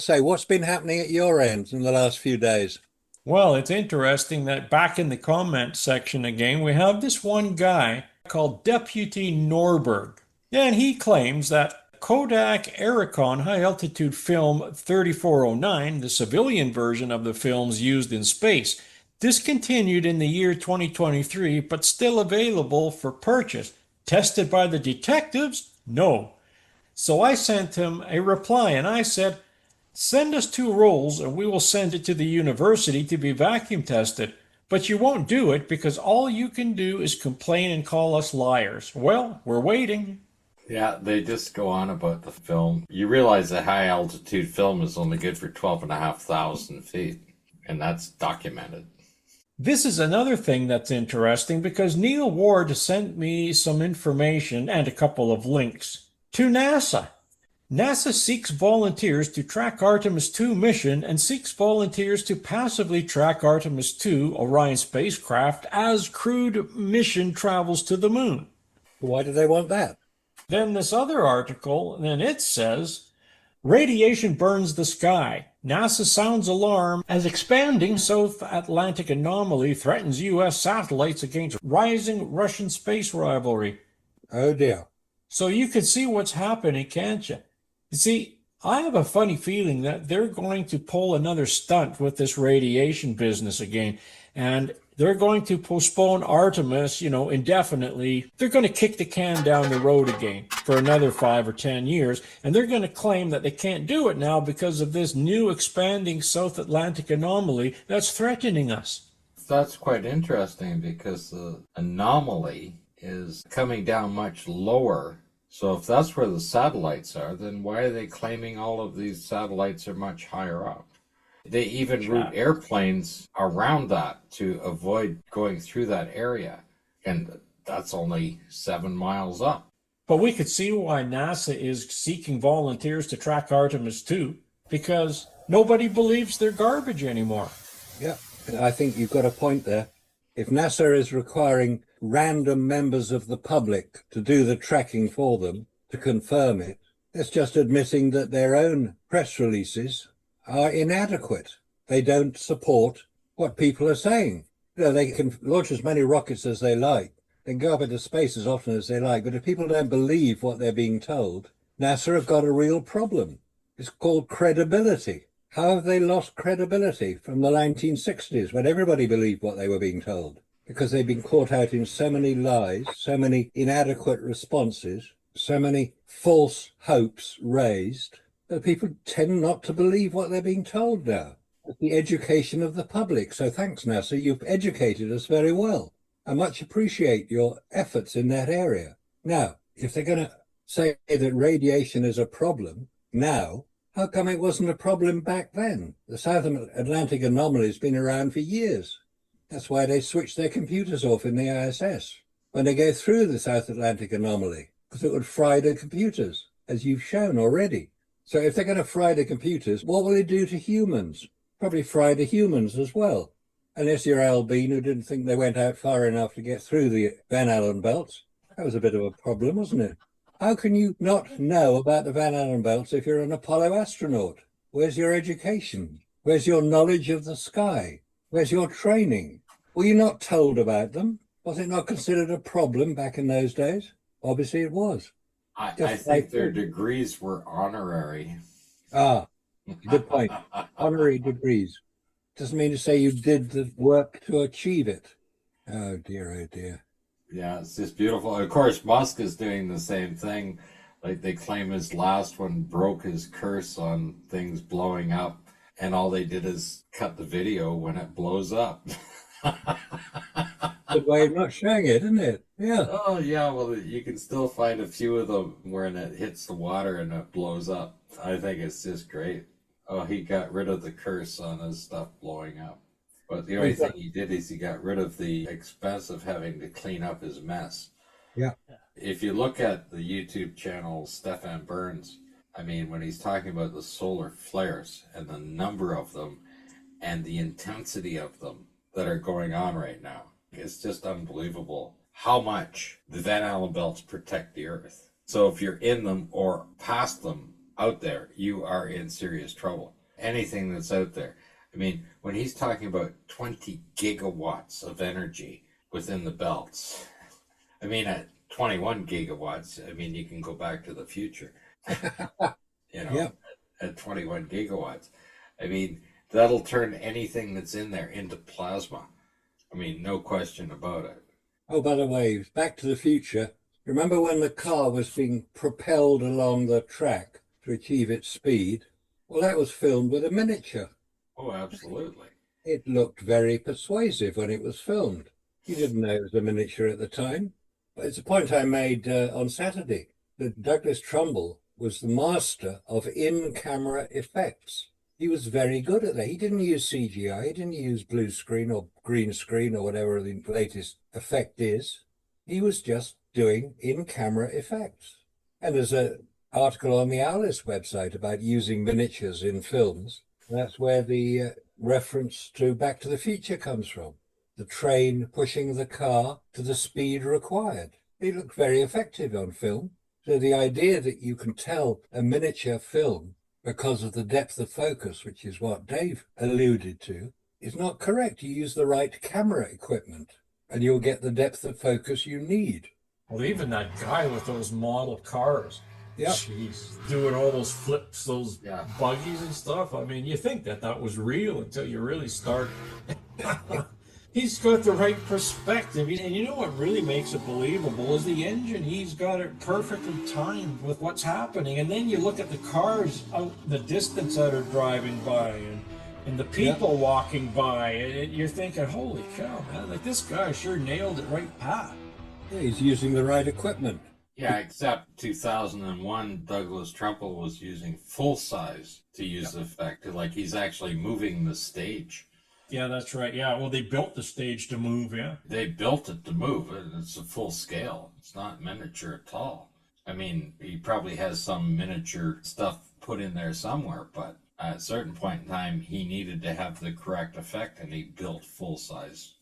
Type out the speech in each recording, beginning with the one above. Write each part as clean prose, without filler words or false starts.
say, what's been happening at your end in the last few days? Well, it's interesting that back in the comment section again, we have this one guy called Deputy Norberg. And he claims that Kodak Ericon high altitude film 3409, the civilian version of the films used in space, discontinued in the year 2023, but still available for purchase. Tested by the detectives? No. So I sent him a reply and I said, send us two rolls and we will send it to the university to be vacuum tested. But you won't do it because all you can do is complain and call us liars. Well, we're waiting. Yeah, they just go on about the film. You realize a high altitude film is only good for 12,500 feet, and that's documented. This is another thing that's interesting because Neil Ward sent me some information and a couple of links to NASA. NASA seeks volunteers to track Artemis II mission and seeks volunteers to passively track Artemis II Orion spacecraft as crewed mission travels to the moon. Why do they want that? Then this other article, then it says, radiation burns the sky. NASA sounds alarm as expanding South Atlantic anomaly threatens U.S. satellites against rising Russian space rivalry. Oh dear. So you can see what's happening, can't you? You see, I have a funny feeling that they're going to pull another stunt with this radiation business again. And they're going to postpone Artemis, indefinitely. They're going to kick the can down the road again for another 5 or 10 years. And they're going to claim that they can't do it now because of this new expanding South Atlantic anomaly that's threatening us. That's quite interesting because the anomaly is coming down much lower. So if that's where the satellites are, then why are they claiming all of these satellites are much higher up? They even route airplanes around that to avoid going through that area. And that's only 7 miles up. But we could see why NASA is seeking volunteers to track Artemis II, because nobody believes they're garbage anymore. Yeah, I think you've got a point there. If NASA is requiring random members of the public to do the tracking for them, to confirm it, it's just admitting that their own press releases are inadequate. They don't support what people are saying. They can launch as many rockets as they like, they can go up into space as often as they like, but if people don't believe what they're being told, NASA have got a real problem. It's called credibility. How have they lost credibility from the 1960s when everybody believed what they were being told? Because they've been caught out in so many lies, so many inadequate responses, so many false hopes raised, that people tend not to believe what they're being told now. It's the education of the public. So thanks, NASA. You've educated us very well. I much appreciate your efforts in that area. Now, if they're going to say that radiation is a problem now, how come it wasn't a problem back then? The South Atlantic anomaly has been around for years. That's why they switched their computers off in the ISS when they go through the South Atlantic anomaly, because it would fry the computers, as you've shown already. So if they're going to fry the computers, what will it do to humans? Probably fry the humans as well. Unless you're Al Bean, who didn't think they went out far enough to get through the Van Allen belts. That was a bit of a problem, wasn't it? How can you not know about the Van Allen belts if you're an Apollo astronaut? Where's your education? Where's your knowledge of the sky? Where's your training? Were you not told about them? Was it not considered a problem back in those days? Obviously it was. I think their degrees were honorary. Ah, good point. Honorary degrees. Doesn't mean to say you did the work to achieve it. Oh dear, oh dear. Yeah, it's just beautiful. Of course, Musk is doing the same thing. Like they claim his last one broke his curse on things blowing up, and all they did is cut the video when it blows up. Good way of not showing it, isn't it? Yeah. Oh, yeah, well, you can still find a few of them when it hits the water and it blows up. I think it's just great. Oh, he got rid of the curse on his stuff blowing up. But the only thing he did is he got rid of the expense of having to clean up his mess. Yeah. If you look at the YouTube channel Stefan Burns, I mean, when he's talking about the solar flares and the number of them and the intensity of them that are going on right now, it's just unbelievable how much the Van Allen belts protect the Earth. So if you're in them or past them out there, you are in serious trouble. anything that's out there. I mean, when he's talking about 20 gigawatts of energy within the belts, I mean, at 21 gigawatts, I mean, you can go back to the future, Yeah. at 21 gigawatts. I mean, that'll turn anything that's in there into plasma. I mean, no question about it. Oh, by the way, Back to the Future. Remember when the car was being propelled along the track to achieve its speed? Well, that was filmed with a miniature. Oh, absolutely. It looked very persuasive when it was filmed. You didn't know it was a miniature at the time. But it's a point I made on Saturday that Douglas Trumbull was the master of in-camera effects. He was very good at that. He didn't use CGI. He didn't use blue screen or green screen or whatever the latest effect is. He was just doing in-camera effects. And there's an article on the Owlist website about using miniatures in films. That's where the reference to Back to the Future comes from. The train pushing the car to the speed required. It looked very effective on film. So the idea that you can tell a miniature film because of the depth of focus, which is what Dave alluded to, is not correct. You use the right camera equipment and you'll get the depth of focus you need. Well, even that guy with those model cars, Yeah. jeez, doing all those flips, those Yeah. buggies and stuff. I mean, you think that was real until you really start. He's got the right perspective. And you know what really makes it believable is the engine. He's got it perfectly timed with what's happening. And then you look at the cars out in the distance that are driving by and the people walking by. And you're thinking, holy cow, man, like this guy sure nailed it right pat. Yeah, he's using the right equipment. Yeah, except 2001, Douglas Trumbull was using full size to use the effect. Like he's actually moving the stage. Yeah, that's right. Yeah, well, they built the stage to move, yeah. They built it to move, and it's a full scale. It's not miniature at all. I mean, he probably has some miniature stuff put in there somewhere, but at a certain point in time, he needed to have the correct effect, and he built full size.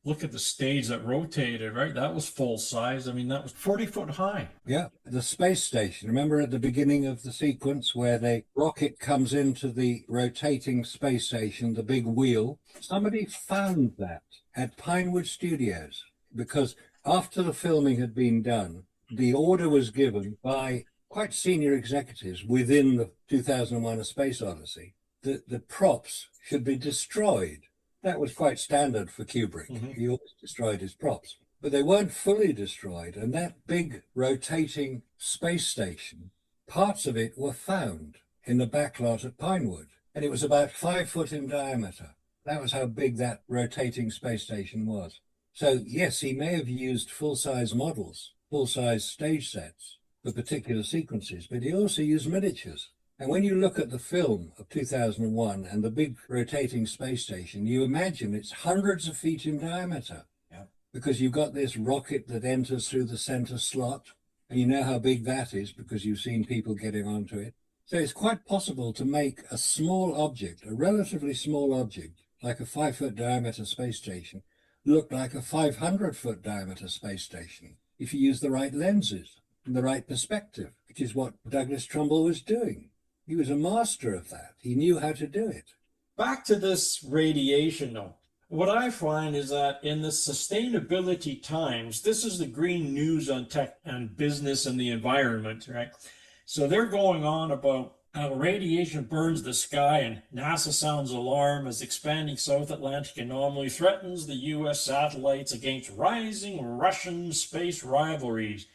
Look at the stage that rotated, right? That was full size. I mean, that was 40 foot high. Yeah, the space station. Remember at the beginning of the sequence where the rocket comes into the rotating space station, the big wheel? Somebody found that at Pinewood Studios because after the filming had been done, the order was given by quite senior executives within the 2001 A Space Odyssey that the props should be destroyed. That was quite standard for Kubrick. Mm-hmm. He always destroyed his props. But they weren't fully destroyed. And that big rotating space station, parts of it were found in the backlot at Pinewood. And it was about 5 foot in diameter. That was how big that rotating space station was. So, yes, he may have used full-size models, full-size stage sets for particular sequences, but he also used miniatures. And when you look at the film of 2001 and the big rotating space station, you imagine it's hundreds of feet in diameter. Yeah. Because you've got this rocket that enters through the center slot, and you know how big that is because you've seen people getting onto it. So it's quite possible to make a small object, a relatively small object, like a 5 foot diameter space station, look like a 500 foot diameter space station if you use the right lenses and the right perspective, which is what Douglas Trumbull was doing. He was a master of that. He knew how to do it. Back to this radiation, though. What I find is that in the sustainability times, this is the green news on tech and business and the environment, right? So they're going on about how radiation burns the sky and NASA sounds alarm as expanding South Atlantic anomaly threatens the U.S. satellites against rising Russian space rivalries.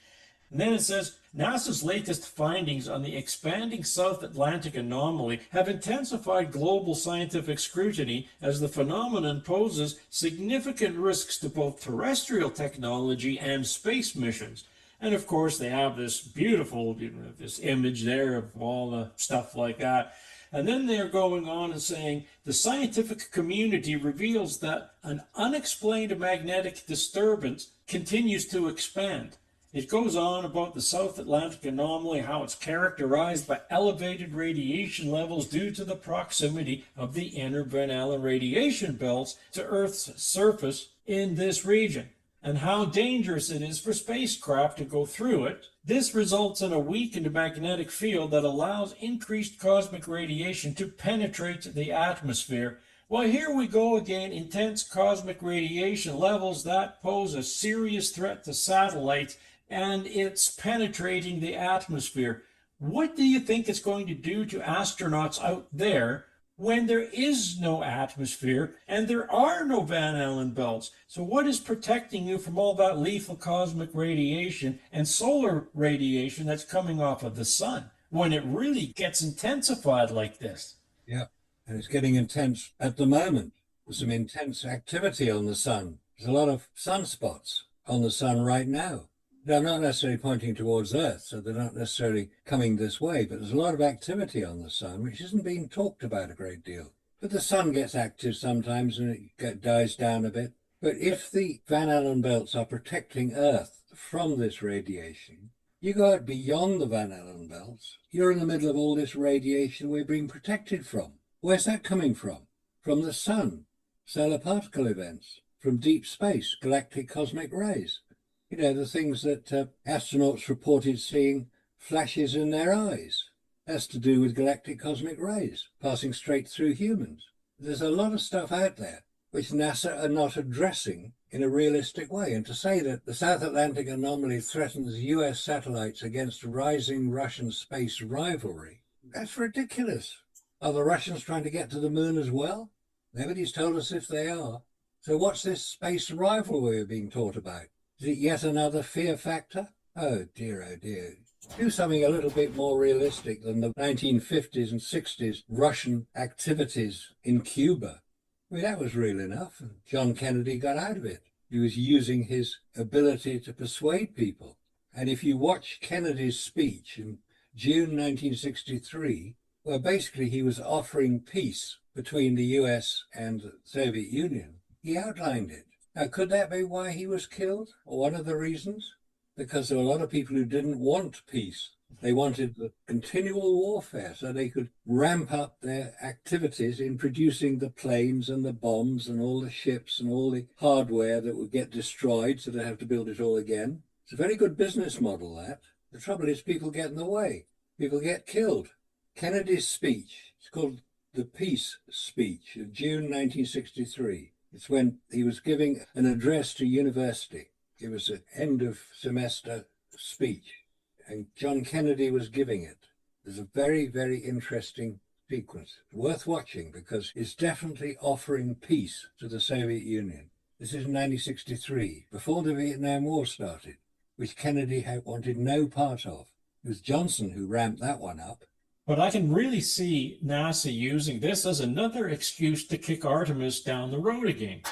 And then it says, NASA's latest findings on the expanding South Atlantic anomaly have intensified global scientific scrutiny as the phenomenon poses significant risks to both terrestrial technology and space missions. And of course, they have this beautiful, this image there of all the stuff like that. And then they're going on and saying, the scientific community reveals that an unexplained magnetic disturbance continues to expand. It goes on about the South Atlantic anomaly, how it's characterized by elevated radiation levels due to the proximity of the inner Van Allen radiation belts to Earth's surface in this region. and how dangerous it is for spacecraft to go through it. This results in a weakened magnetic field that allows increased cosmic radiation to penetrate the atmosphere. Well, here we go again, intense cosmic radiation levels that pose a serious threat to satellites, and it's penetrating the atmosphere. What do you think it's going to do to astronauts out there when there is no atmosphere and there are no Van Allen belts? So what is protecting you from all that lethal cosmic radiation and solar radiation that's coming off of the sun when it really gets intensified like this? Yeah, and it's getting intense at the moment. There's some intense activity on the sun. There's a lot of sunspots on the sun right now. They're not necessarily pointing towards Earth, so they're not necessarily coming this way, but there's a lot of activity on the sun, which isn't being talked about a great deal. But the sun gets active sometimes and it dies down a bit. But if the Van Allen belts are protecting Earth from this radiation, you go out beyond the Van Allen belts, you're in the middle of all this radiation we're being protected from. Where's that coming from? From the sun, solar particle events, from deep space, galactic cosmic rays. You know, the things that astronauts reported seeing flashes in their eyes. That's to do with galactic cosmic rays passing straight through humans. There's a lot of stuff out there which NASA are not addressing in a realistic way. And to say that the South Atlantic anomaly threatens US satellites against rising Russian space rivalry, that's ridiculous. Are the Russians trying to get to the moon as well? Nobody's told us if they are. So what's this space rivalry we're being taught about? Is it yet another fear factor? Oh dear, oh dear. Do something a little bit more realistic than the 1950s and 60s Russian activities in Cuba. I mean, that was real enough. John Kennedy got out of it. He was using his ability to persuade people. And if you watch Kennedy's speech in June 1963, well, basically he was offering peace between the US and the Soviet Union. He outlined it. Now, could that be why he was killed? Or one of the reasons? Because there were a lot of people who didn't want peace. They wanted the continual warfare so they could ramp up their activities in producing the planes and the bombs and all the ships and all the hardware that would get destroyed, so they have to build it all again. It's a very good business model, that. The trouble is people get in the way. People get killed. Kennedy's speech, it's called the Peace Speech of June 1963. It's when he was giving an address to university. It was an end of semester speech, and John Kennedy was giving it. There's a very, very interesting sequence, worth watching, because it's definitely offering peace to the Soviet Union. This is 1963, before the Vietnam War started, which Kennedy had wanted no part of. It was Johnson who ramped that one up. But I can really see NASA using this as another excuse to kick Artemis down the road again.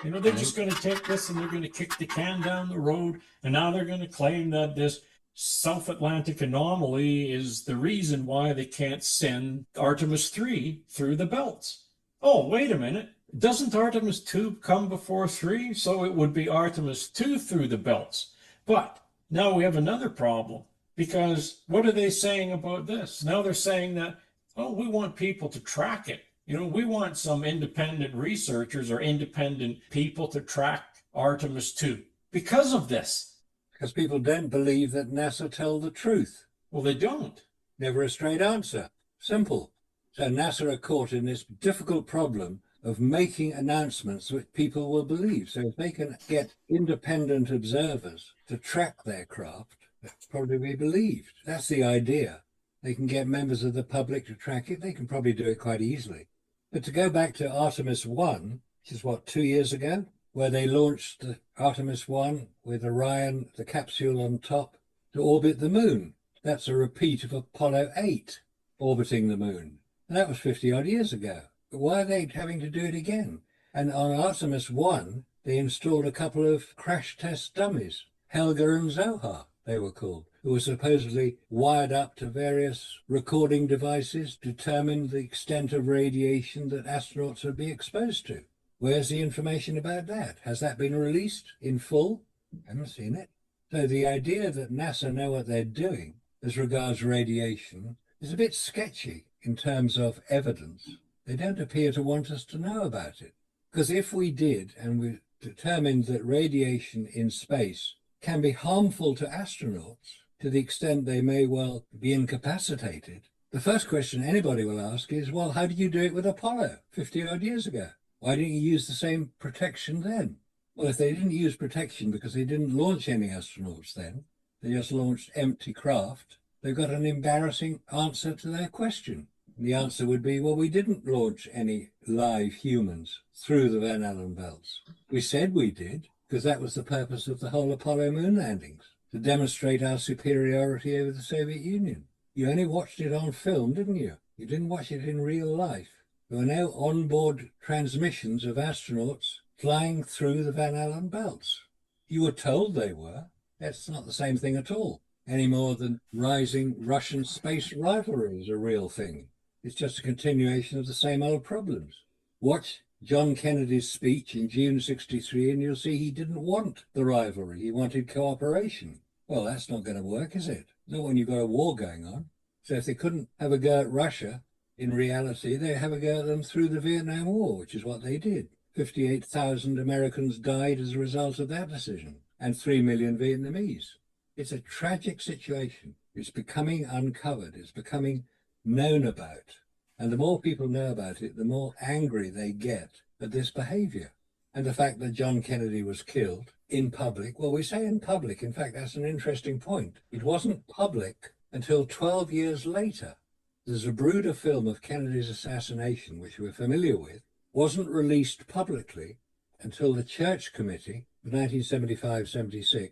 You know, they're just going to take this and they're going to kick the can down the road, and now they're going to claim that this South Atlantic anomaly is the reason why they can't send Artemis II through the belts. Oh, wait a minute. Doesn't Artemis II come before 3? So it would be Artemis II through the belts. But now we have another problem. Because what are they saying about this? Now they're saying that, oh, we want people to track it. You know, we want some independent researchers or independent people to track Artemis II because of this. Because people don't believe that NASA tell the truth. Well, they don't. Never a straight answer. Simple. So NASA are caught in this difficult problem of making announcements which people will believe. So if they can get independent observers to track their craft, they'll probably be believed. That's the idea. They can get members of the public to track it. They can probably do it quite easily. But to go back to Artemis I, which is 2 years ago, where they launched the Artemis I with Orion, the capsule on top, to orbit the moon. That's a repeat of Apollo 8 orbiting the moon. And that was 50 odd years ago. But why are they having to do it again? And on Artemis I, they installed a couple of crash test dummies, Helga and Zohar, they were called, who were supposedly wired up to various recording devices, determined the extent of radiation that astronauts would be exposed to. Where's the information about that? Has that been released in full? I haven't seen it. So the idea that NASA know what they're doing as regards radiation is a bit sketchy in terms of evidence. They don't appear to want us to know about it. Because if we did, and we determined that radiation in space can be harmful to astronauts to the extent they may well be incapacitated, the first question anybody will ask is, well, how did you do it with Apollo 50 odd years ago? Why didn't you use the same protection then? Well, if they didn't use protection because they didn't launch any astronauts then, they just launched empty craft, they've got an embarrassing answer to their question. And the answer would be, well, we didn't launch any live humans through the Van Allen belts. We said we did, because that was the purpose of the whole Apollo moon landings, to demonstrate our superiority over the Soviet Union. You only watched it on film, didn't you? You didn't watch it in real life. There were no onboard transmissions of astronauts flying through the Van Allen belts. You were told they were. That's not the same thing at all, any more than rising Russian space rivalry is a real thing. It's just a continuation of the same old problems. Watch John Kennedy's speech in June '63 and you'll see he didn't want the rivalry. He wanted cooperation. Well, that's not going to work, is it? Not when you've got a war going on. So if they couldn't have a go at Russia, in reality, they have a go at them through the Vietnam War, which is what they did. 58,000 Americans died as a result of that decision, and 3 million Vietnamese. It's a tragic situation. It's becoming uncovered. It's becoming known about. And the more people know about it, the more angry they get at this behavior. And the fact that John Kennedy was killed in public, well, we say in public. In fact, that's an interesting point. It wasn't public until 12 years later. The Zapruder film of Kennedy's assassination, which we're familiar with, wasn't released publicly until the Church Committee of 1975-76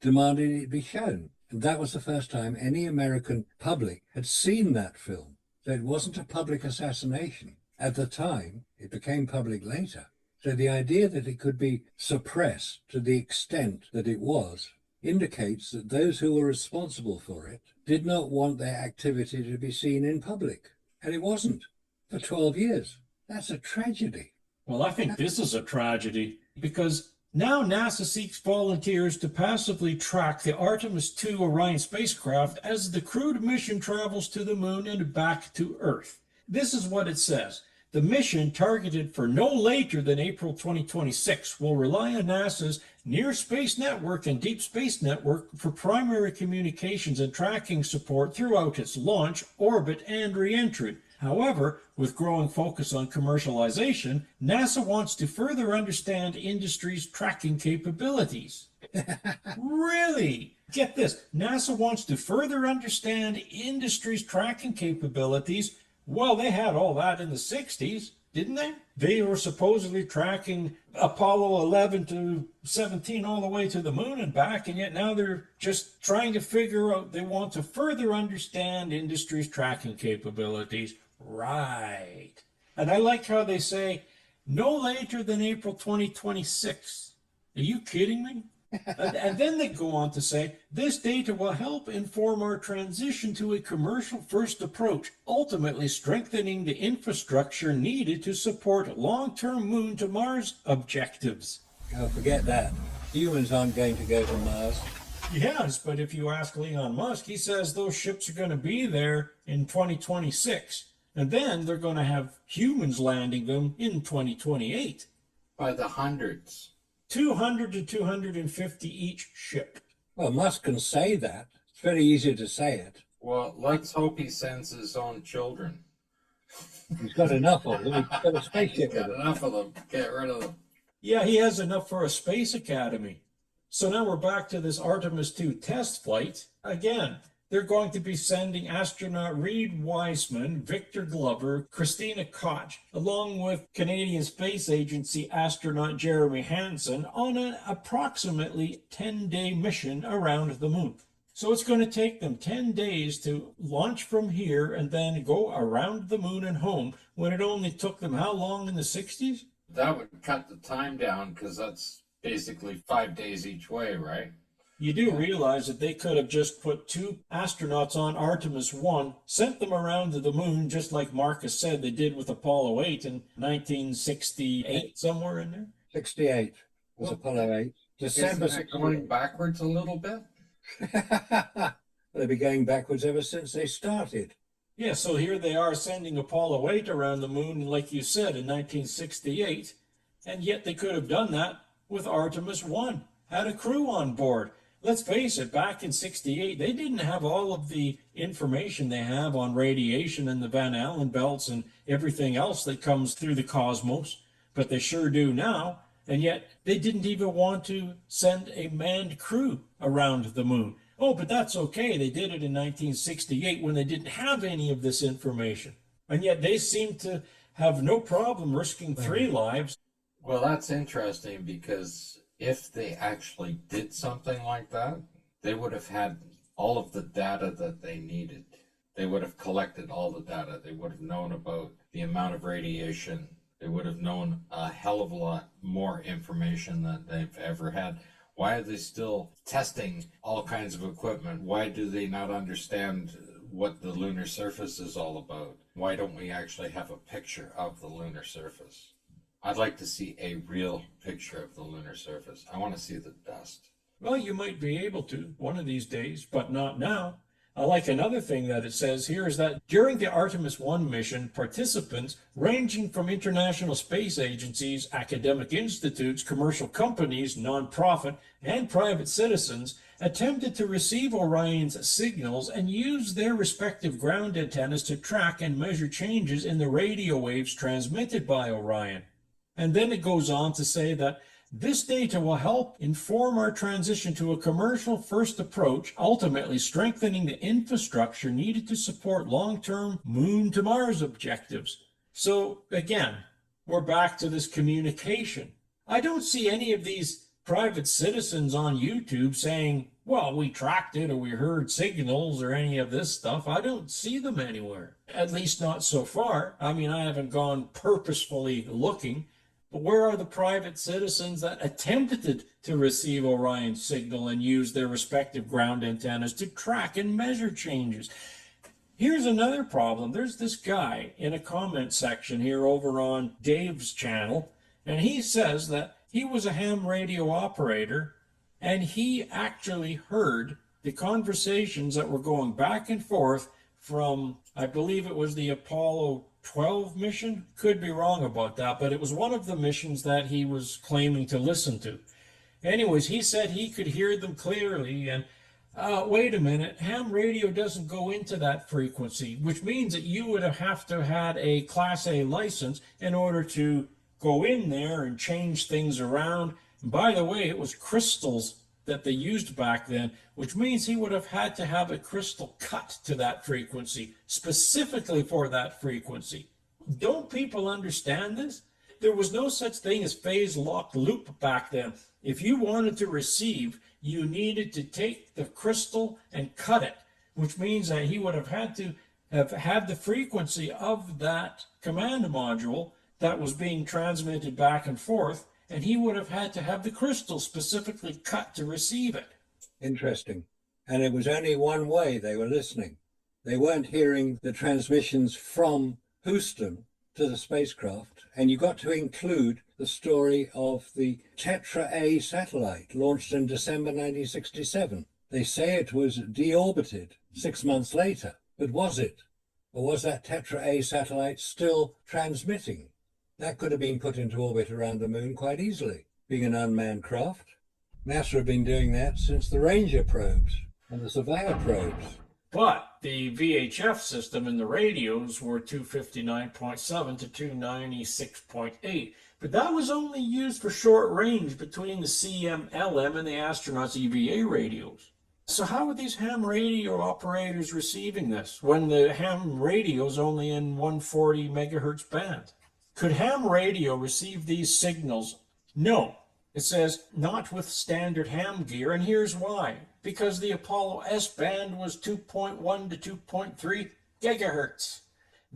demanded it be shown. And that was the first time any American public had seen that film. So it wasn't a public assassination at the time. It became public later. So the idea that it could be suppressed to the extent that it was indicates that those who were responsible for it did not want their activity to be seen in public. And it wasn't for 12 years. That's a tragedy. Well, I think this is a tragedy because now NASA seeks volunteers to passively track the Artemis II Orion spacecraft as the crewed mission travels to the moon and back to Earth. This is what it says. The mission, targeted for no later than April 2026, will rely on NASA's Near Space Network and Deep Space Network for primary communications and tracking support throughout its launch, orbit, and re-entry. However, with growing focus on commercialization, NASA wants to further understand industry's tracking capabilities. Really? Get this. NASA wants to further understand industry's tracking capabilities. Well, they had all that in the 60s, didn't they? They were supposedly tracking Apollo 11 to 17 all the way to the moon and back, and yet now they're just trying to figure out, they want to further understand industry's tracking capabilities. Right. And I like how they say, no later than April 2026. Are you kidding me? And then they go on to say, this data will help inform our transition to a commercial-first approach, ultimately strengthening the infrastructure needed to support long-term Moon to Mars objectives. Oh, forget that. Humans aren't going to go to Mars. Yes, but if you ask Elon Musk, he says those ships are going to be there in 2026. And then they're going to have humans landing them in 2028. By the hundreds. 200 to 250 each ship. Well, Musk can say that. It's very easy to say it. Well, let's hope he sends his own children. He's got enough of them. He's got a spaceship Got with him. enough of them. Get rid of them. Yeah, he has enough for a space academy. So now we're back to this Artemis II test flight. Again, they're going to be sending astronaut Reed Wiseman, Victor Glover, Christina Koch, along with Canadian Space Agency astronaut Jeremy Hansen on an approximately 10-day mission around the moon. So it's going to take them 10 days to launch from here and then go around the moon and home, when it only took them how long in the 60s? That would cut the time down because that's basically 5 days each way, right? You do realize that they could have just put 2 astronauts on Artemis I, sent them around to the moon, just like Marcus said they did with Apollo 8 in 1968, somewhere in there. 68 was Apollo 8. December Isn't that going 68. backwards a little bit? They've been going backwards ever since they started. Yeah, so here they are sending Apollo 8 around the moon, like you said, in 1968, and yet they could have done that with Artemis I, had a crew on board. Let's face it, back in 68, they didn't have all of the information they have on radiation and the Van Allen belts and everything else that comes through the cosmos, but they sure do now. And yet they didn't even want to send a manned crew around the moon. Oh, but that's okay. They did it in 1968 when they didn't have any of this information. And yet they seem to have no problem risking 3 lives. Well, that's interesting because if they actually did something like that, they would have had all of the data that they needed. They would have collected all the data. They would have known about the amount of radiation. They would have known a hell of a lot more information than they've ever had. Why are they still testing all kinds of equipment? Why do they not understand what the lunar surface is all about? Why don't we actually have a picture of the lunar surface? I'd like to see a real picture of the lunar surface. I want to see the dust. Well, you might be able to one of these days, but not now. I like another thing that it says here is that during the Artemis I mission, participants ranging from international space agencies, academic institutes, commercial companies, nonprofit, and private citizens attempted to receive Orion's signals and use their respective ground antennas to track and measure changes in the radio waves transmitted by Orion. And then it goes on to say that this data will help inform our transition to a commercial first approach, ultimately strengthening the infrastructure needed to support long-term Moon to Mars objectives. So again, we're back to this communication. I don't see any of these private citizens on YouTube saying, well, we tracked it or we heard signals or any of this stuff. I don't see them anywhere, at least not so far. I mean, I haven't gone purposefully looking. But where are the private citizens that attempted to receive Orion's signal and use their respective ground antennas to track and measure changes? Here's another problem. There's this guy in a comment section here over on Dave's channel, and he says that he was a ham radio operator, and he actually heard the conversations that were going back and forth from, I believe it was the Apollo 12 mission, could be wrong about that, but it was one of the missions that he was claiming to listen to. Anyways, he said he could hear them clearly, and wait a minute, ham radio doesn't go into that frequency, which means that you would have to have had a Class A license in order to go in there and change things around. And by the way, it was crystals that they used back then, which means he would have had to have a crystal cut to that frequency, specifically for that frequency. Don't people understand this? There was no such thing as phase-locked loop back then. If you wanted to receive, you needed to take the crystal and cut it, which means that he would have had to have had the frequency of that command module that was being transmitted back and forth, and he would have had to have the crystal specifically cut to receive it. Interesting. And it was only one way they were listening. They weren't hearing the transmissions from Houston to the spacecraft, and you got to include the story of the Tetra A satellite launched in December 1967. They say it was deorbited 6 months later, but was it? Or was that Tetra A satellite still transmitting? That could have been put into orbit around the moon quite easily, being an unmanned craft. NASA have been doing that since the Ranger probes and the Surveyor probes. But the VHF system in the radios were 259.7 to 296.8. But that was only used for short range between the CM-LM and the astronauts' EVA radios. So how are these ham radio operators receiving this when the ham radio is only in 140 megahertz band? Could ham radio receive these signals? No. It says not with standard ham gear, and here's why. Because the Apollo S band was 2.1 to 2.3 gigahertz.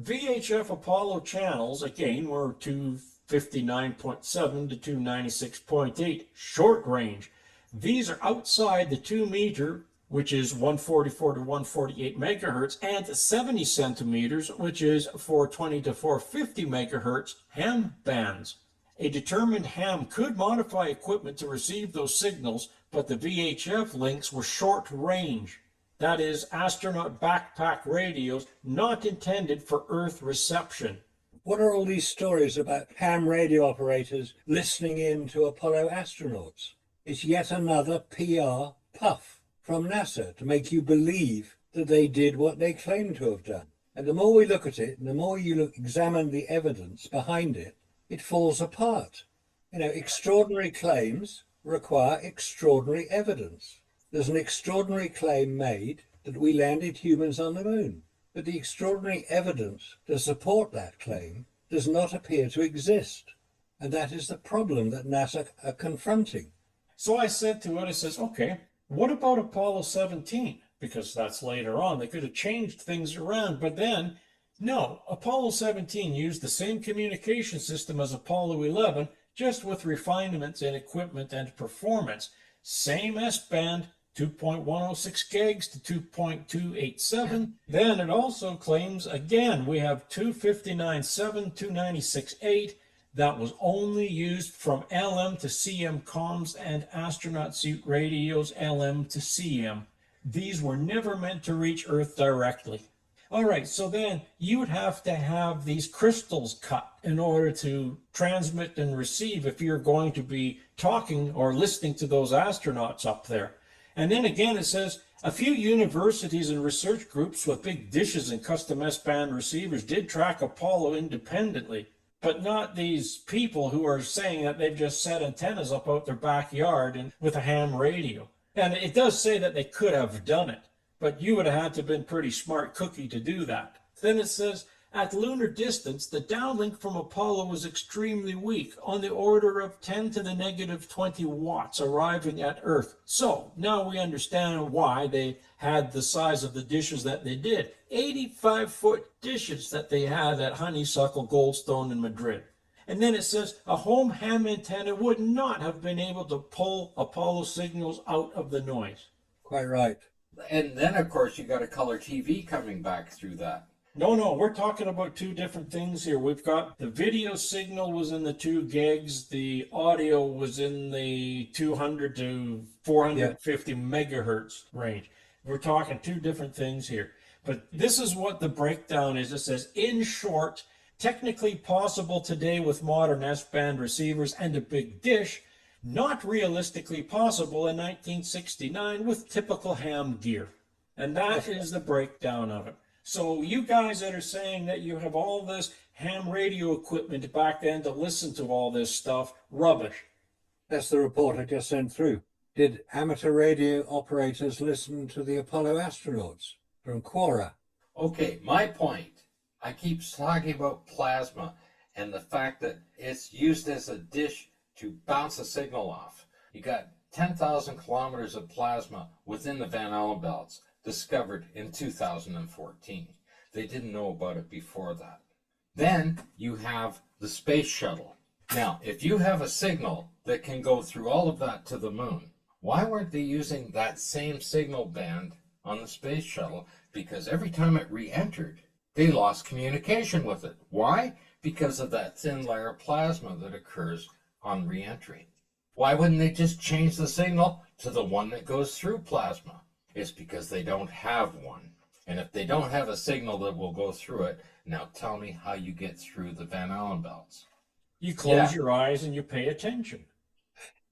VHF Apollo channels, again, were 259.7 to 296.8 short range. These are outside the 2 meter, which is 144 to 148 megahertz, and 70 centimeters, which is 420 to 450 megahertz ham bands. A determined ham could modify equipment to receive those signals, but the VHF links were short range. That is, astronaut backpack radios not intended for Earth reception. What are all these stories about ham radio operators listening in to Apollo astronauts? It's yet another PR puff from NASA to make you believe that they did what they claim to have done. And the more we look at it, and the more you examine the evidence behind it, it falls apart. You know, extraordinary claims require extraordinary evidence. There's an extraordinary claim made that we landed humans on the moon, but the extraordinary evidence to support that claim does not appear to exist. And that is the problem that NASA are confronting. So I said to it, I says, okay, what about Apollo 17? Because that's later on. They could have changed things around, but then, no, Apollo 17 used the same communication system as Apollo 11, just with refinements in equipment and performance. Same S-band, 2.106 gigs to 2.287. Then it also claims, again, we have 259.7, 296.8. That was only used from LM to CM comms and astronaut suit radios, LM to CM. These were never meant to reach Earth directly. All right, so then you would have to have these crystals cut in order to transmit and receive if you're going to be talking or listening to those astronauts up there. And then again, it says a few universities and research groups with big dishes and custom S-band receivers did track Apollo independently, but not these people who are saying that they've just set antennas up out their backyard and with a ham radio. And it does say that they could have done it, but you would have had to have been pretty smart cookie to do that. Then it says, at lunar distance, the downlink from Apollo was extremely weak, on the order of 10 to the negative 20 watts arriving at Earth. So now we understand why they had the size of the dishes that they did. 85-foot dishes that they had at Honeysuckle, Goldstone, and Madrid. And then it says a home ham antenna would not have been able to pull Apollo signals out of the noise. Quite right. And then, of course, you got a color TV coming back through that. No, we're talking about two different things here. We've got the video signal was in the 2 gigs, the audio was in the 200 to 450 megahertz range. We're talking two different things here. But this is what the breakdown is. It says, in short, technically possible today with modern S-band receivers and a big dish, not realistically possible in 1969 with typical ham gear. And that is the breakdown of it. So you guys that are saying that you have all this ham radio equipment back then to listen to all this stuff, rubbish. That's the report I just sent through. Did amateur radio operators listen to the Apollo astronauts from Quora? Okay, my point. I keep talking about plasma and the fact that it's used as a dish to bounce a signal off. You got 10,000 kilometers of plasma within the Van Allen belts discovered in 2014. They didn't know about it before that. Then you have the space shuttle. Now, if you have a signal that can go through all of that to the moon, why weren't they using that same signal band on the space shuttle? Because every time it re-entered, they lost communication with it. Why? Because of that thin layer of plasma that occurs on re-entry. Why wouldn't they just change the signal to the one that goes through plasma? It's because they don't have one. And if they don't have a signal that will go through it, now tell me how you get through the Van Allen belts. You close your eyes and you pay attention.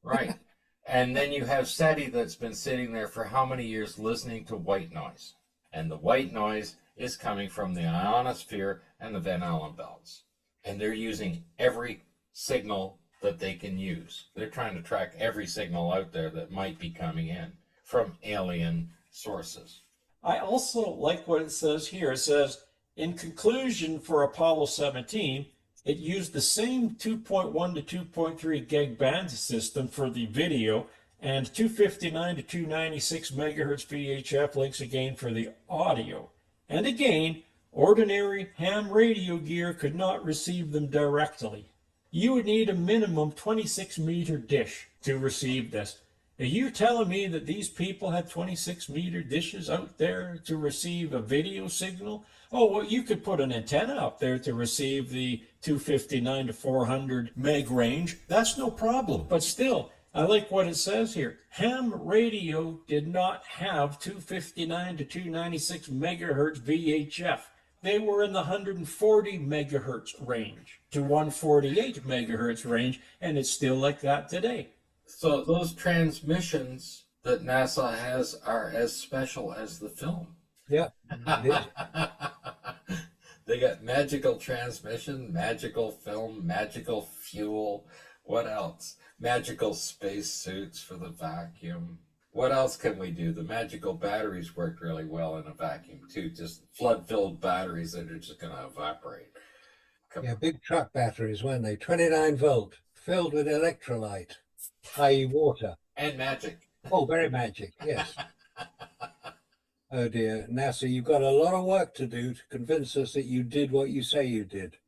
Right. And then you have SETI that's been sitting there for how many years listening to white noise? And the white noise is coming from the ionosphere and the Van Allen belts. And they're using every signal that they can use. They're trying to track every signal out there that might be coming in from alien sources. I also like what it says here. It says, in conclusion, for Apollo 17, it used the same 2.1 to 2.3 gig band system for the video and 259 to 296 megahertz VHF links again for the audio. And again, ordinary ham radio gear could not receive them directly. You would need a minimum 26-meter dish to receive this. Are you telling me that these people had 26-meter dishes out there to receive a video signal? Oh, well, you could put an antenna up there to receive the 259 to 400 meg range. That's no problem. But still, I like what it says here. Ham radio did not have 259 to 296 megahertz VHF. they were in the 140 megahertz range to 148 megahertz range, and it's still like that today. So those transmissions that NASA has are as special as the film. Yeah. It is. They got magical transmission, magical film, magical fuel. What else? Magical space suits for the vacuum. What else can we do? The magical batteries worked really well in a vacuum too. Just flood-filled batteries that are just going to evaporate. Yeah, big truck batteries, weren't they? 29 volt, filled with electrolyte, i.e. water. And magic. Oh, very magic, yes. Oh dear, NASA, you've got a lot of work to do to convince us that you did what you say you did.